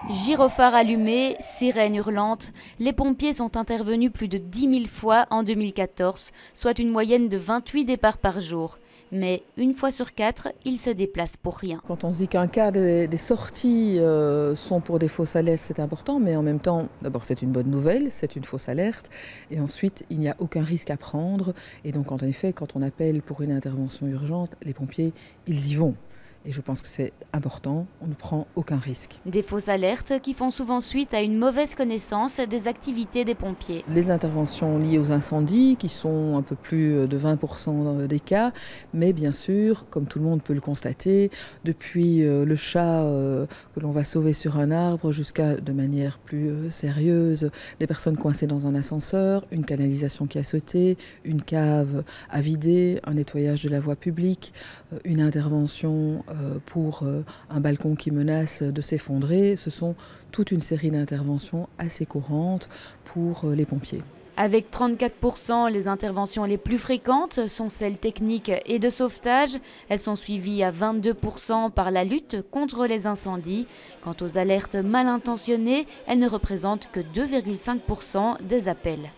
Gyrophares allumés, sirènes hurlantes, les pompiers sont intervenus plus de 10 000 fois en 2014, soit une moyenne de 28 départs par jour. Mais une fois sur 4, ils se déplacent pour rien. Quand on se dit qu'un quart des sorties sont pour des fausses alertes, c'est important, mais en même temps, d'abord c'est une bonne nouvelle, c'est une fausse alerte, et ensuite il n'y a aucun risque à prendre, et donc en effet, quand on appelle pour une intervention urgente, les pompiers, ils y vont. Et je pense que c'est important, on ne prend aucun risque. Des fausses alertes qui font souvent suite à une mauvaise connaissance des activités des pompiers. Les interventions liées aux incendies, qui sont un peu plus de 20% des cas, mais bien sûr, comme tout le monde peut le constater, depuis le chat que l'on va sauver sur un arbre jusqu'à, de manière plus sérieuse, des personnes coincées dans un ascenseur, une canalisation qui a sauté, une cave à vider, un nettoyage de la voie publique, une intervention pour un balcon qui menace de s'effondrer. Ce sont toute une série d'interventions assez courantes pour les pompiers. Avec 34%, les interventions les plus fréquentes sont celles techniques et de sauvetage. Elles sont suivies à 22% par la lutte contre les incendies. Quant aux alertes mal intentionnées, elles ne représentent que 2,5% des appels.